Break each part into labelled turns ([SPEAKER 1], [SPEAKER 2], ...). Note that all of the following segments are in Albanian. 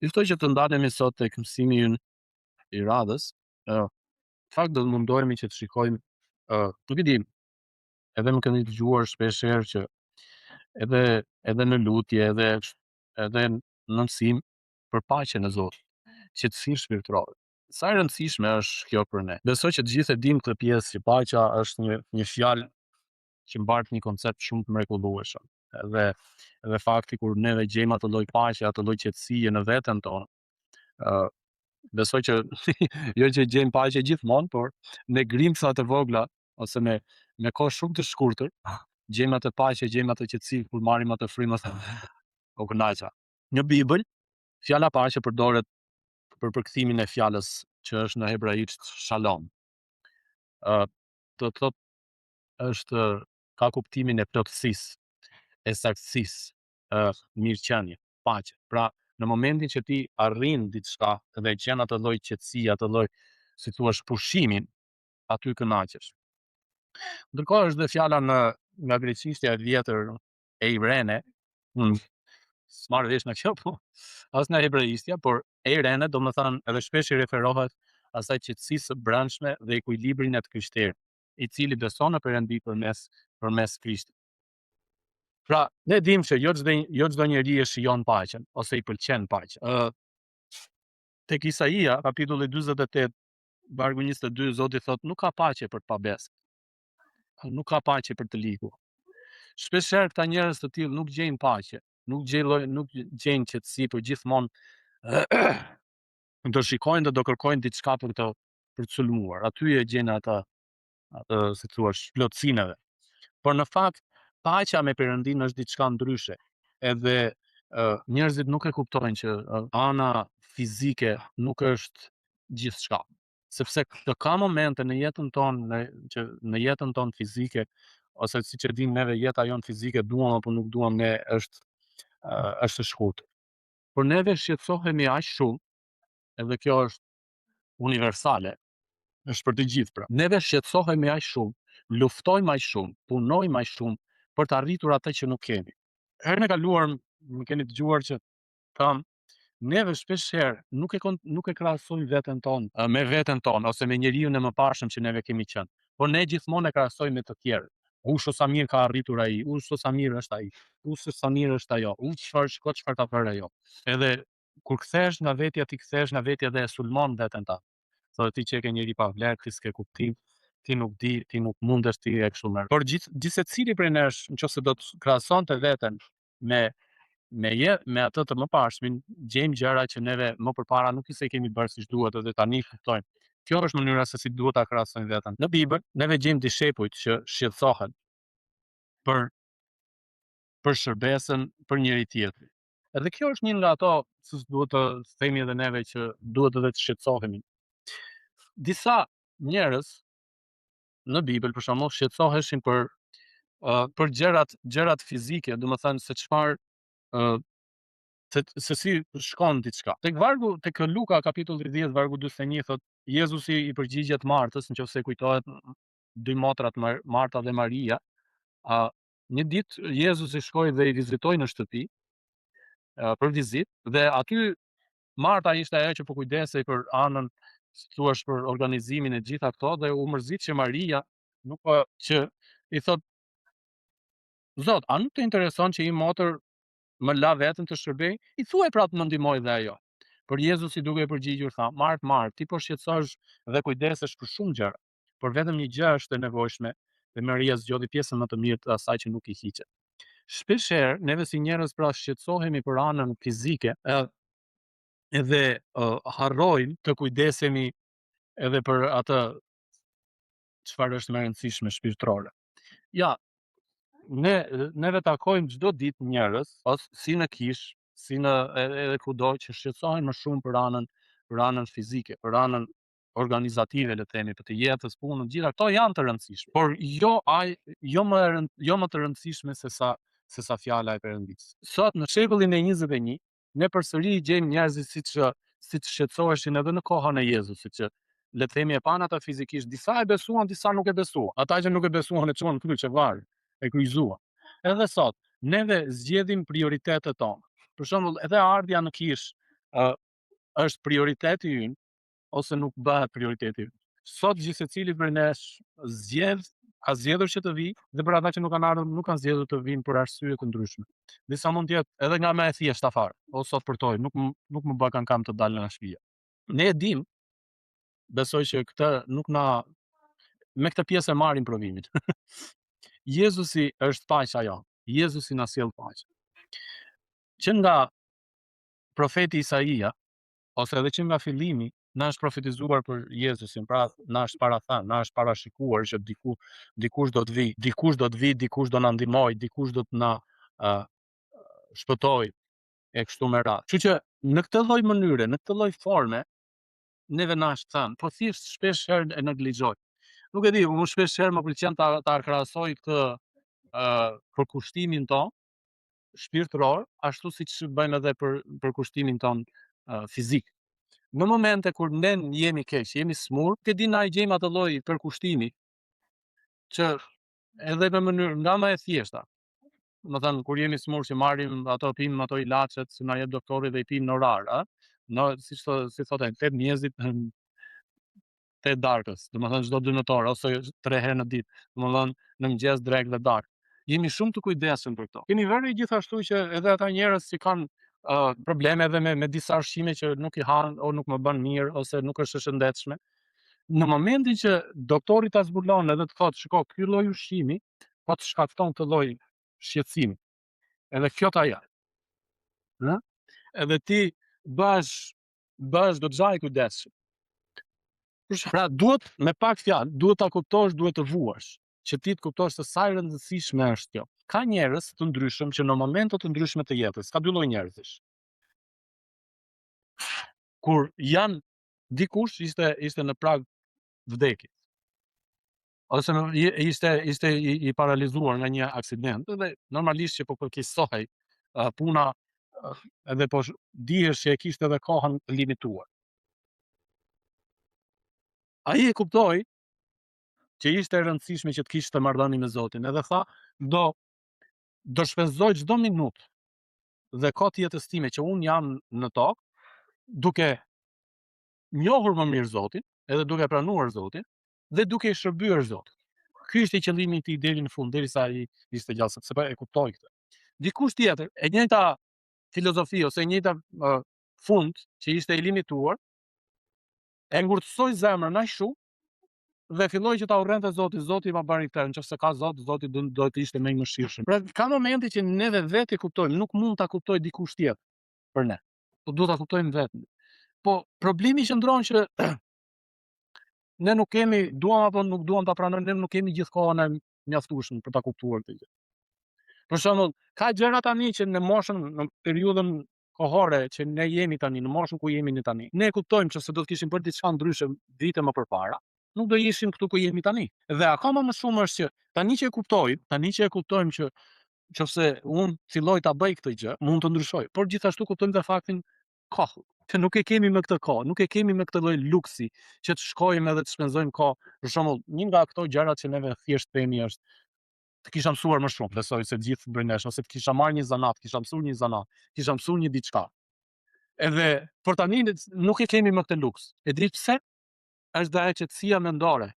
[SPEAKER 1] Juftoj që të ndalemi sot tek mësimi ynë i radhës. Fakt do të mundohemi që të shikojmë, nuk e di, edhe më keni dëgjuar shpeshherë që edhe në lutje, edhe në mësim për paqen e Zotit, qetësinë shpirtërore. Sa e rëndësishme është kjo për ne. Besoj që të gjithë e dimë këtë pjesë që paqja është një fjalë që mbart një koncept shumë të mrekullueshëm. Edhe fakti kur neve gjejmë atë lloj paqe, atë lloj qetësie në veten tonë, ë besoj që jo që gjejmë paqe gjithmonë, por me grimca të vogla ose me kohë shumë të shkurtër, gjejmë atë paqe, gjejmë atë qetësi kur marrim atë frymën o kënaqja. Në Bibël, fjala paqe përdoret për përkthimin e fjalës që është në hebraisht shalom. ë Do të thotë është ka kuptimin e plotësisë, e saktësisë, mirëqenie, paqe. Pra, në momentin që ti arrin diçka dhe gjen atë lloj qetësie, atë lloj, si thua, pushimin, aty kënaqesh. Ndërkohë është dhe fjala nga greqishtja e vjetër eirene, s'marr vesh në kjo, po as nga hebraistja, por eirene do më thënë edhe shpesh i referohet asaj qetësisë së brendshme dhe ekuilibrin e të krishterit, i cili beson në Perëndi përmes Krishtit. Pra, ne dimë që jo çdo njeri e shijon paqen ose i pëlqen paqja. Tek Isaia, kapitulli 48, vargu 22, Zoti thotë nuk ka paqe për të pabesk, nuk ka paqe për të ligur. Shpeshherë këta njerëz të tillë nuk gjejnë paqe, nuk gjejnë qetësi, por gjithmonë do shikojnë dhe do kërkojnë diçka për të sulmuar. Aty e gjen atë si thua plotësinë e vet. Por në fakt paqja me Perëndin është diçka ndryshe. Edhe njerëzit nuk e kuptojnë që ana fizike nuk është gjithçka. Sepse ka momente në jetën tonë, që në jetën tonë fizike, ose siç e dimë neve jeta jonë fizike, duam apo nuk duam ne, është e shkurtër. Por neve shqetësohemi aq shumë, edhe kjo është universale, është për të gjithë pra. Neve shqetësohemi aq shumë, luftojmë aq shumë, punojmë aq shumë për të arritur atë që nuk kemi. Herën e kaluar më keni dëgjuar që tham, neve shpeshherë nuk e krahasojmë veten tonë me veten tonë ose me njeriu e mëparshëm që neve kemi qenë, por ne gjithmonë e krahasojmë me të tjerë. Sa mirë ka arritur ai, sa mirë është ai, sa mirë është ajo, çfarë ka bërë ajo. Edhe kur kthehesh nga vetja, ti kthehesh nga vetja dhe e sulmon veten ta. Thotë ti që e ke njeri pa vlerë, ti s'ke kuptim, ti nuk di, ti nuk mundesh, ti e kështu me radhë. Por gjithsecili prej nesh, nëse do të krahasonte veten me atë të mëparshmin, gjejmë gjëra që neve më përpara nuk i se kemi bërë siç duhet, edhe tani kuptojmë. Kjo është mënyra se si duhet ta krahasojmë veten. Në Bibël neve gjejmë dishepujt që shqetësohen për shërbesën për njëri tjetrin. Edhe kjo është një nga ato që duhet të themi edhe neve që duhet edhe të shqetësohemi. Disa njerëz në Bibël për shembull shqetësoheshin për gjërat fizike, domethënë se çfarë se si shkon diçka. Tek Luka kapitulli 10 vargu 41 thotë Jezusi i përgjigjet Martës, nëse kujtohet, dy motrat Marta dhe Maria, një ditë Jezusi shkoi dhe i vizitoi në shtëpi për vizitë dhe aty Marta ishte ajo që po kujdesej për anën, thua, për organizimin e gjitha këto, dhe u mërzit që Maria nuk që i thot, Zot, a nuk të intereson që i motër më la vetën të shërbej? I thuaj pra të më ndihmoj dhe ajo. Por Jezusi duke i përgjigjur tha, Mart, ti po shqetësohesh dhe kujdesesh për shumë gjëra, por vetëm një gjë është e nevojshme, dhe Maria zgjodhi pjesën më të mirë të asaj që nuk i hiqet. Shpeshherë neve si njerëz pra shqetësohemi për anën fizike, edhe harrojmë të kujdesemi edhe për atë çfarë është më e rëndësishme shpirtërore. Ja, neve takojmë çdo ditë njerëz, ose si në kish, si në edhe kudo, që shqetësohen më shumë për anën fizike, për anën organizative, le të themi, për të jetës, punën, gjitha këto janë të rëndësishme, por jo më të rëndësishme se sa fjala e Perëndisë. Sot në shekullin e 21, ne përsëri gjejmë njerëzit siç shqetësoheshin edhe në kohën e Jezusit, që le të themi e pan ata fizikisht, disa e besuan, disa nuk e besuan. Ata që nuk e besuan e çuan kryq e varg, e kryqëzuan. Edhe sot neve zgjedhim prioritetet tona. Për shembull, edhe ardhja në kish është prioriteti ynë ose nuk bëhet prioriteti ynë. Sot gjithsecili prej nesh ka zgjedhur që të vijë dhe për ata që nuk kanë ardhur nuk kanë zgjedhur të vinë për arsye të ndryshme. Disa mund të jetë edhe nga më e thjeshta fare, o sot përtoj, nuk më bë kam të dalë nga shtëpia. Ne e dim, besoj që këtë nuk na me këtë pjesë e marrim provimin. Jezusi është paqja jonë. Jezusi na sjell paqe. Që nga profeti Isaia, ose edhe që nga fillimi, na është profetizuar për Jezusin, pra na është parathënë, na është parashikuar që dikush do të vi, dikush do na ndihmoj, dikush do të na shpëtoj e kështu me radhë. Kështu që në këtë lloj mënyre, në këtë lloj forme, neve na është thënë, po thjesht shpesh herë e neglizhoj. Nuk e di, unë shpesh herë më pëlqen ta krahasoj këtë përkushtimin ton shpirtëror, ashtu siç bëjmë edhe për kushtimin ton fizik. Në momente kur ne jemi keq, jemi smur, ke di na i gjejmë atë lloj përkushtimi që edhe në mënyrë nga më e thjeshta. Më thënë, kur jemi smur që marrim pim ato ilaçet që na jep doktori dhe i pim në orar, si thotë, 8 mjezit 8 darkës, domethënë çdo 12 orë ose 3 herë në ditë, domethënë në mëngjes, drekë dhe darkë. Jemi shumë të kujdesshëm për këto. Keni vënë gjithashtu që edhe ata njerëz që kanë probleme edhe me disa ushqime që nuk i han o nuk më bën mirë ose nuk është e shëndetshme. Në momentin që doktori ta zbulon edhe të thotë, shiko, ky lloj ushqimi po të shkakton këtë lloj shqetësimi. Edhe kjo ta ja. Ëh? Edhe ti bësh goxha i kujdesshëm. Pra duhet me pak fjalë, duhet ta kuptosh, duhet të vuash, që ti të kuptosh se sa e rëndësishme është kjo. Ka njerëz të ndryshëm që në momente të ndryshme të jetës, ka dy lloj njerëzish. Kur janë dikush ishte në prag vdekjes. Ose ishte i paralizuar nga një aksident dhe normalisht që po përkeqësohej puna edhe po dihesh që e kishte edhe kohën limituar. Ai e kuptoi që ishte e rëndësishme që të kishte marrëdhënie me Zotin, edhe tha, do shpenzoj çdo minutë dhe kohë të jetës time që un jam në tokë, duke njohur më mirë Zotin, edhe duke pranuar Zotin dhe duke i shërbyer Zotit. Ky ishte qëllimi i tij deri në fund, derisa ai ishte gjallë, sepse e kuptoi këtë. Dikush tjetër, e njëjta filozofi ose e njëjta fund që ishte i limituar, e ngurtësoi zemrën aq shumë dhe filloi që ta urrente Zotin, Zoti ma bëri këtë, nëse ka Zot, Zoti do të ishte më i mëshirshëm. Pra ka momente që neve vetë kuptojmë, nuk mund ta kuptoj dikush tjetër për ne. Po duhet ta kuptojmë vetëm. Po problemi qëndron që ne nuk kemi, duam apo nuk duam ta pranojmë, ne nuk kemi gjithë kohën e mjaftueshme për ta kuptuar këtë gjë. Për shembull, ka gjëra tani që në moshën, në periudhën kohore që ne jemi tani, në moshën ku jemi ne tani, ne kuptojmë që se do të kishim bërë diçka ndryshe vite më përpara, nuk do ishim këtu ku jemi tani. Dhe akoma më shumë është që tani që e kuptojmë që nëse unë filloj ta bëj këtë gjë, mund të ndryshoj. Por gjithashtu kuptojmë dhe faktin kohë, që nuk e kemi me këtë kohë, nuk e kemi me këtë lloj luksi që të shkojmë edhe të shpenzojmë kohë. Për shembull, një nga ato gjërat që neve thjesht themi është të kisha mësuar më shumë, besoj se gjithë bëjnë, ose të kisha marrë një zanat, kisha mësuar një zanat, kisha mësuar një diçka. Edhe por tani nuk e kemi më këtë luks. E di pse? Është dhe ajo qetësia mendore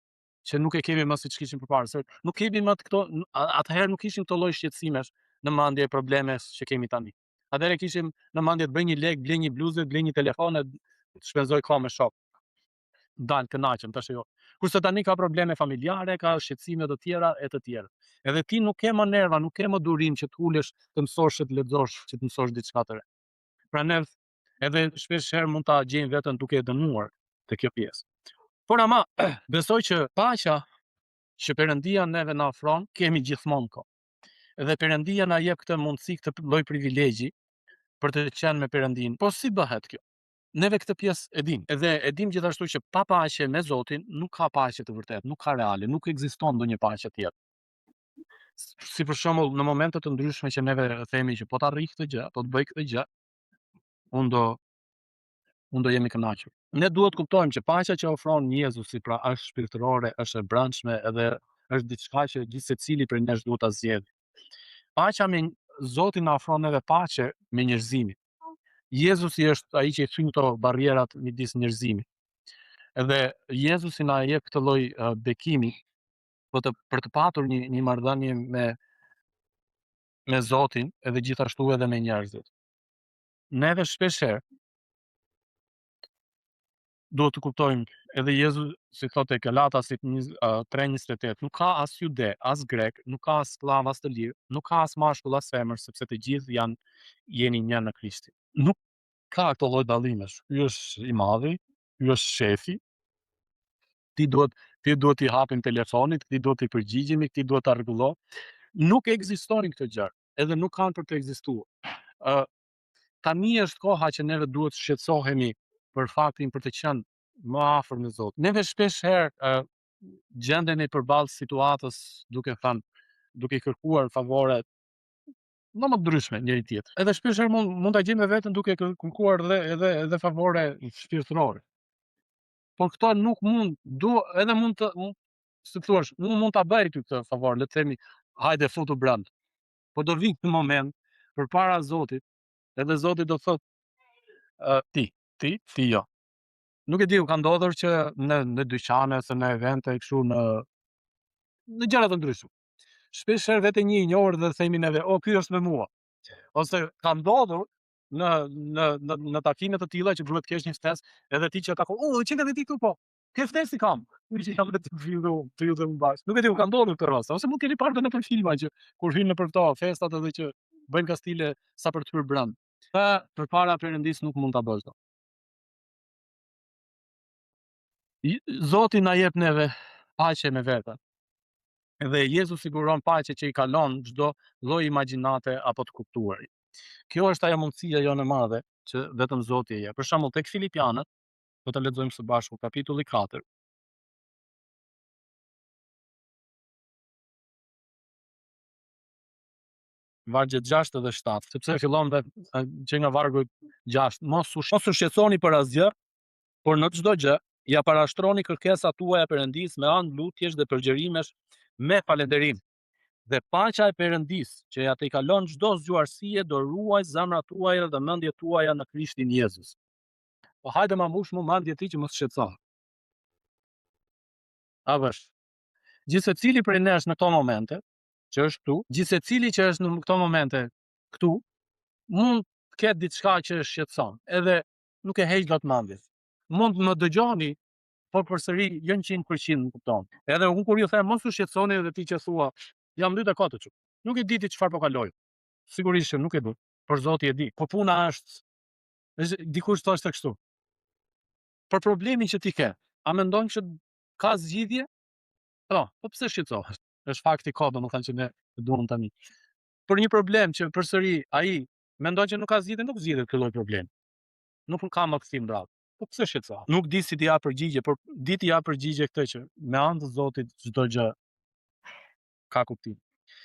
[SPEAKER 1] që nuk e kemi më siç kishim përpara. Se nuk kemi më këto, atëherë nuk kishim këto lloj shqetësimesh në mendje probleme që kemi tani. Atëherë kishim në mendje të bëj një lek, blej një bluzë, blej një telefon e të shpenzoj kohë me shok. Dal kënaqem tash jo. Kurse tani ka probleme familjare, ka shqetësime të tjera e të tjera. Edhe ti nuk ke më nerva, nuk ke më durim që të ulesh, të mësosh, të lexosh, që të mësosh diçka të re. Pra ne edhe shpesh herë mund ta gjejmë veten duke e dënuar te kjo pjesë. Por ama besoj që paqja që Perëndia neve na ofron, kemi gjithmonë kohë. Edhe Perëndia na jep këtë mundësi, këtë lloj privilegji për të qenë me Perëndin. Po si bëhet kjo? Neve këtë pjesë e dim. Edhe e dim gjithashtu që pa paqe me Zotin nuk ka paqe të vërtetë, nuk ka reale, nuk ekziston ndonjë paqe tjetër. Si për shembull në momente të ndryshme që neve themi që po ta rri këtë gjë, po të bëj këtë gjë, unë do jemi kënaqur. Ne duhet kuptojmë që paqja që ofron Jezusi pra është shpirtërore, është e brendshme edhe është diçka që gjithë secili prej nesh duhet ta zgjedhë. Paqja me Zotin na ofron edhe paqe me njerëzimin. Jezusi është ai që i thyn këto barrierat midis njerëzimit. Edhe Jezusi na jep këtë lloj bekimi për të patur një marrëdhënie me Zotin edhe gjithashtu edhe me njerëzit. Neve shpeshherë duhet të kuptojmë edhe Jezusi thotë te Galatasit 3:28, nuk ka as jude, as grek, nuk ka as sklav as të lirë, nuk ka as mashkull as femër, sepse të gjithë jeni një në Krishtin. Nuk ka këto lloj dallimesh. Ky është i madhi, ky është shefi. Ti duhet t'i hapim telefonit, ti duhet t'i përgjigjemi, ti duhet ta rregullo. Nuk ekzistojnë këto gjëra, edhe nuk kanë për të ekzistuar. Tani është koha që neve duhet shqetësohemi për faktin për të qenë më afër me Zotin. Neve shpeshherë gjendemi përballë situatës duke kërkuar favore më të ndryshme njëri tjetrit. Edhe shpeshherë mund ta gjejmë veten duke kërkuar edhe favore shpirtërore. Por këto nuk mund, edhe mund të, si thua, unë mund ta bëj ty këtë favor, le të themi, hajde futu brenda. Po do vi një moment përpara Zotit, edhe Zoti do thotë ti jo. Nuk e di, u ka ndodhur që në dyqane ose në evente kështu në gjëra të ndryshme. Shpeshherë vete një i njohur dhe themi neve, "O, ky është me mua." Ose ka ndodhur në takime të tilla që duhet të kesh një ftesë, edhe ti që takon, "O, çka ke ti këtu po? Ke ftesë kam." Që jam vetë të lutem bash. Nuk e di, u ka ndodhur këtë rast, ose mund keni parë në për filma që kur hyjnë nëpër këto festat edhe që bëjnë kastile sa për të hyrë brenda. Përpara Perëndis nuk mund ta bësh dot. Zoti na jep neve paqe me veten. Edhe Jezu siguron paqe që i kalon çdo lloj imagjinate apo të kuptuarit. Kjo është ajo mundësia jonë e madhe që vetëm Zoti e jep. Për shembull tek Filipianët, do ta lexojmë së bashku kapitulli 4. Vargjet 6 dhe 7, sepse fillon që nga vargu 6, mos u shqetësoni për asgjë, por në çdo gjë ja parashtroni kërkesat tuaja Perëndis me anë lutjesh dhe përgjërimesh me falënderim. Dhe paqja e Perëndis, që ja tejkalon çdo zgjuarësie, do ruaj zemrat tuaja dhe mendjet tuaja në Krishtin Jezus. Po hajde ma mbush mu mendjet ti që mos shqetësohet. A vesh. Gjithsecili prej nesh në këto momente, që është këtu, gjithsecili që është në këto momente këtu, mund të ketë diçka që shqetëson, edhe nuk e heq dot mendjes. Mund të më dëgjoni, por përsëri jo 100% më kupton. Edhe unë kur ju them mos u shqetësoni edhe ti që thua, jam 2 dakika çu. Nuk e di ti çfarë po kaloj. Sigurisht që nuk e di, por Zoti e di. Po puna është dikush thoshte kështu. Për problemin që ti ke, a mendon që ka zgjidhje? Po pse shqetësohesh? Është fakti ka, domethënë që ne duam tani. Për një problem që përsëri ai mendon që nuk ka zgjidhje, nuk zgjidhet ky lloj problemi. Nuk ka më kthim brap. Po pse shqetësohesh? Nuk di si t'i jap përgjigje, por di t'i jap përgjigje këtë që me anë të Zotit çdo gjë ka kuptim.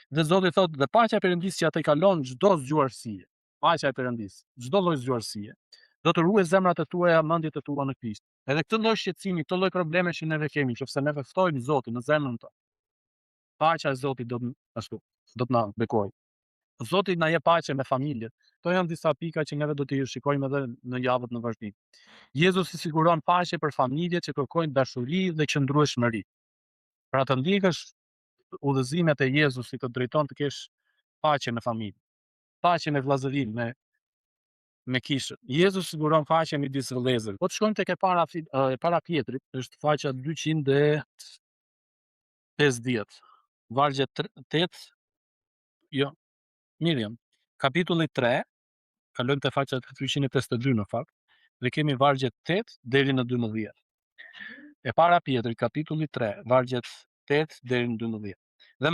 [SPEAKER 1] Dhe Zoti thotë, dhe paqja e Perëndis që atë kalon çdo zgjuarësie. Paqja e Perëndis, çdo lloj zgjuarësie, do të ruaj zemrat e tuaja, mendjet e tua në Krisht. Edhe këtë lloj shqetësimi, këtë lloj probleme që neve kemi, nëse neve ftojmë Zotin në zemrën tonë, paqja e Zotit do të na bekojë. Zoti na jep paqe me familjet. Kto janë disa pika që neve do t'i shikojmë edhe në javët në vazhdim. Jezusi siguron paqe për familjet që kërkojnë dashuri dhe qëndrueshmëri. Pra të ndjekësh udhëzimet e Jezusit të drejton të kesh paqe në familje, paqe në vllazërinë, me kishën. Jezus siguron paqe midis vëllezërve. Po të shkojmë tek e para Pjetrit, është faqja 250, vargje 8, jo, Miriam, kapitulli 3, kalojmë te faqja 352 në fakt, dhe kemi vargjet 8 deri në 12. E para Pjetrit, kapitulli 3, vargjet 8 deri në 12. Dhe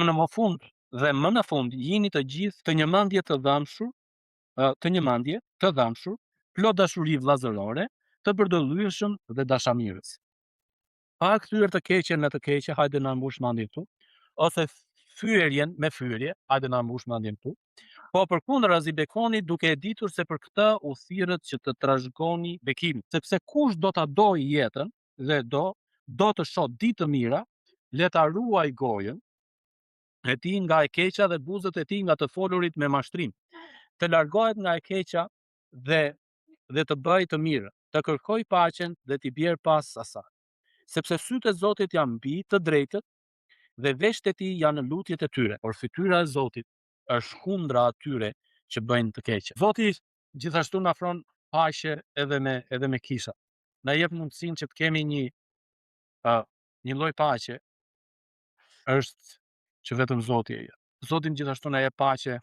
[SPEAKER 1] më në fund jini të gjithë të një mendje të dëmshur, plot dashuri vllazërore, të përdorlyeshëm dhe dashamirës. Pa kthyer të keqen me të keqe, hajde na mbush mendjen këtu, ose fyerjen me fyerje, hajde na mbush mendjen këtu. Po përkundrazi bekoni duke e ditur se për këtë u thirrët që të trashëgoni bekimin, sepse kush do ta dojë jetën dhe do të shoh ditë të mira, le ta ruaj gojën e tij nga e keqja dhe buzët e tij nga të folurit me mashtrim. Të largohet nga e keqja dhe dhe të bëj të mirë, të kërkoj paqen dhe t'i bjerë pas asaj. Sepse sytë e Zotit janë mbi të drejtët dhe veshët e tij janë në lutjet e tyre, por fytyra e Zotit është kundra atyre që bëjnë të keqe. Zoti gjithashtu na ofron paqe edhe me kisha. Na jep mundësinë që të kemi një lloj paqe është që vetëm Zoti e jep. Zoti gjithashtu na jep paqe,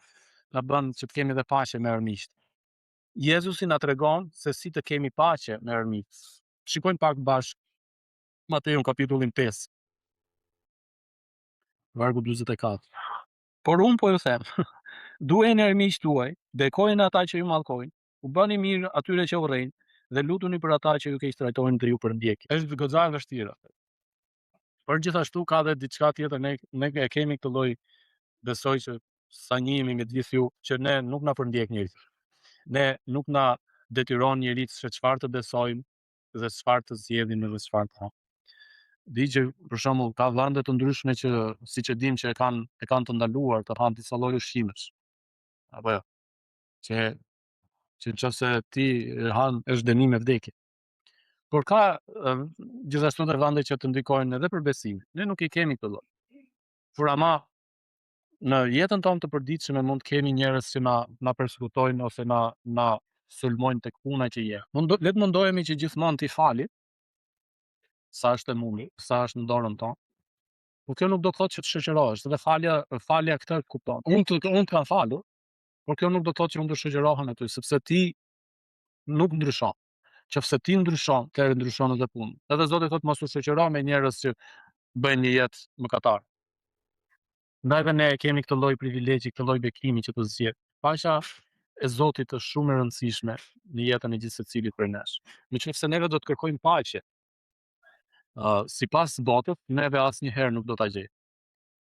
[SPEAKER 1] na bën që të kemi edhe paqe me armiqt. Jezusi na tregon se si të kemi paqe me armiqt. Shikojmë pak bashkë Mateun kapitullin 5, vargu 44. Por unë po ju them, duheni armiqt tuaj, bekojeni ata që ju mallkojnë, u bëni mirë atyre që urrejnë dhe lutuni për ata që ju keq trajtojnë dhe ju përndjekin. Është goxha e vështirë. Por gjithashtu ka edhe diçka tjetër, ne e kemi këtë lloj, besoj që sa njihemi me të gjithë ju, që ne nuk na përndjek njëri. Ne nuk na detyron njëri se çfarë të besojmë dhe çfarë të zgjedhim edhe çfarë të. Di që për shembull ka vende të ndryshme që siç e dim që e kanë të ndaluar të hanë disa lloj ushqimesh. Apo jo, që nëse ti e han është dënim me vdekje. Por ka gjithashtu edhe vende që të ndikojnë edhe për besimin. Ne nuk i kemi këtë lloj. Por ama në jetën tonë të përditshme mund të kemi njerëz që na persekutojnë ose na sulmojnë tek puna që jemi. Le të mundohemi që gjithmonë t'i falim sa është e mundur, sa është në dorën tonë. Po kjo nuk do të thotë që të shoqërohesh, dhe falja këtë kupton. Unë kam falur, por kjo nuk do të thotë që unë do shoqërohem aty, sepse ti nuk ndryshon. Qofse ti ndryshon, atëherë ndryshon edhe puna. Edhe Zoti thotë mos u shoqëro me njerëz që bëjnë një jetë mëkatare. Ndaj edhe ne kemi këtë lloj privilegji, këtë lloj bekimi që të zgjedh. Paqja e Zotit është shumë e rëndësishme në jetën e gjithë secilit prej nesh. Nëse neve do të kërkojmë paqe sipas botës, neve asnjëherë nuk do ta gjejmë.